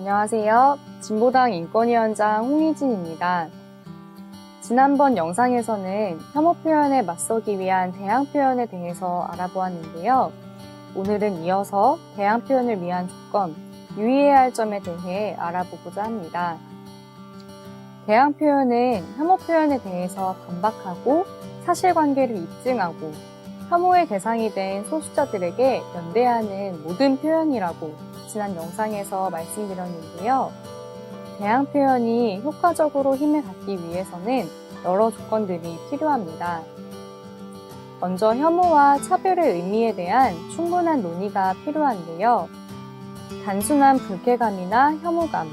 안녕하세요. 진보당 인권위원장 홍희진입니다. 지난번 영상에서는 혐오 표현에 맞서기 위한 대항 표현에 대해서 알아보았는데요. 오늘은 이어서 대항 표현을 위한 조건, 유의해야 할 점에 대해 알아보고자 합니다. 대항 표현은 혐오 표현에 대해서 반박하고 사실관계를 입증하고 혐오의 대상이 된 소수자들에게 연대하는 모든 표현이라고 지난 영상에서 말씀드렸는데요. 대항 표현이 효과적으로 힘을 갖기 위해서는 여러 조건들이 필요합니다. 먼저 혐오와 차별의 의미에 대한 충분한 논의가 필요한데요. 단순한 불쾌감이나 혐오감,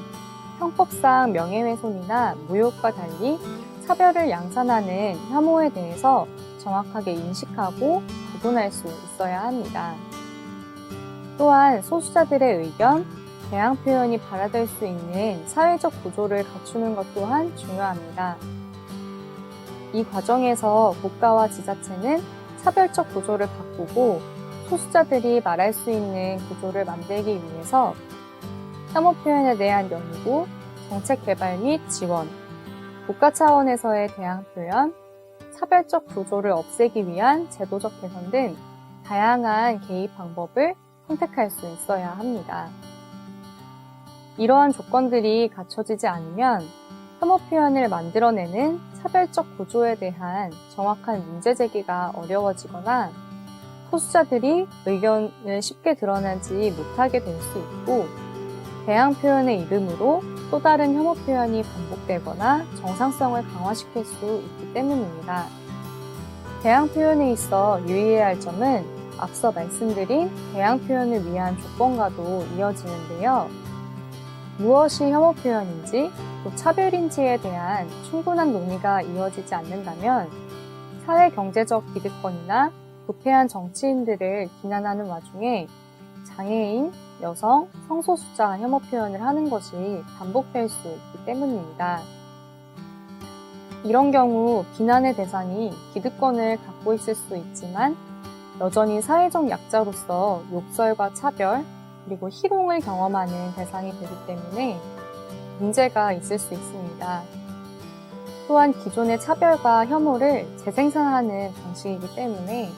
형법상 명예훼손이나 모욕과 달리 차별을 양산하는 혐오에 대해서 정확하게 인식하고 구분할 수 있어야 합니다. 또한 소수자들의 의견, 대항 표현이 발화될 수 있는 사회적 구조를 갖추는 것 또한 중요합니다. 이 과정에서 국가와 지자체는 차별적 구조를 바꾸고 소수자들이 말할 수 있는 구조를 만들기 위해서 혐오 표현에 대한 연구, 정책 개발 및 지원, 국가 차원에서의 대항 표현, 차별적 구조를 없애기 위한 제도적 개선 등 다양한 개입 방법을 선택할 수 있어야 합니다. 이러한 조건들이 갖춰지지 않으면 혐오 표현을 만들어내는 차별적 구조에 대한 정확한 문제 제기가 어려워지거나 소수자들이 의견을 쉽게 드러내지 못하게 될 수 있고 대항 표현의 이름으로 또 다른 혐오 표현이 반복되거나 정상성을 강화시킬 수 있기 때문입니다. 대항 표현에 있어 유의해야 할 점은 앞서 말씀드린 대항 표현을 위한 조건과도 이어지는데요. 무엇이 혐오 표현인지 또 차별인지에 대한 충분한 논의가 이어지지 않는다면 사회 경제적 기득권이나 부패한 정치인들을 비난하는 와중에 장애인, 여성, 성소수자 혐오 표현을 하는 것이 반복될 수 있기 때문입니다. 이런 경우 비난의 대상이 기득권을 갖고 있을 수 있지만 여전히 사회적 약자로서 욕설과 차별, 그리고 희롱을 경험하는 대상이 되기 때문에 문제가 있을 수 있습니다. 또한 기존의 차별과 혐오를 재생산하는 방식이기 때문에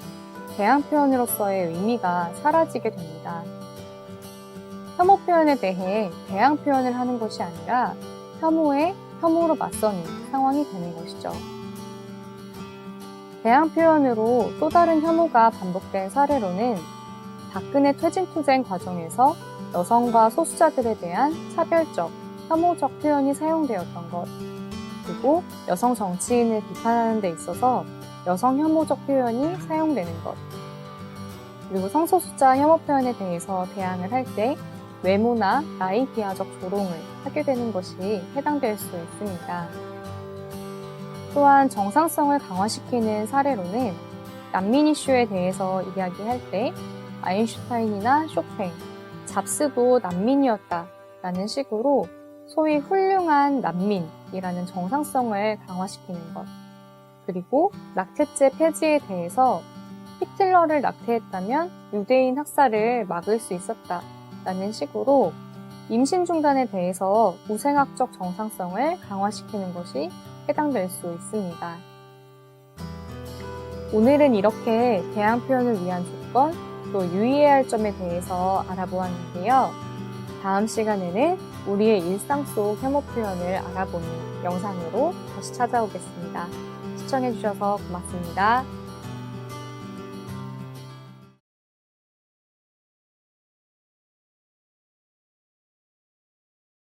대항 표현으로서의 의미가 사라지게 됩니다. 혐오 표현에 대해 대항 표현을 하는 것이 아니라 혐오에 혐오로 맞서는 상황이 되는 것이죠. 대항 표현으로 또 다른 혐오가 반복된 사례로는 박근혜 퇴진투쟁 과정에서 여성과 소수자들에 대한 차별적, 혐오적 표현이 사용되었던 것, 그리고 여성 정치인을 비판하는 데 있어서 여성 혐오적 표현이 사용되는 것, 그리고 성소수자 혐오 표현에 대해서 대항을 할 때 외모나 나이 비하적 조롱을 하게 되는 것이 해당될 수 있습니다. 또한 정상성을 강화시키는 사례로는 난민 이슈에 대해서 이야기할 때 아인슈타인이나 쇼팽, 잡스도 난민이었다 라는 식으로 소위 훌륭한 난민이라는 정상성을 강화시키는 것, 그리고 낙태죄 폐지에 대해서 히틀러를 낙태했다면 유대인 학살을 막을 수 있었다 라는 식으로 임신 중단에 대해서 우생학적 정상성을 강화시키는 것이 해당될 수 있습니다. 오늘은 이렇게 대항 표현을 위한 조건, 또 유의해야 할 점에 대해서 알아보았는데요. 다음 시간에는 우리의 일상 속 혐오 표현을 알아보는 영상으로 다시 찾아오겠습니다. 시청해주셔서 고맙습니다.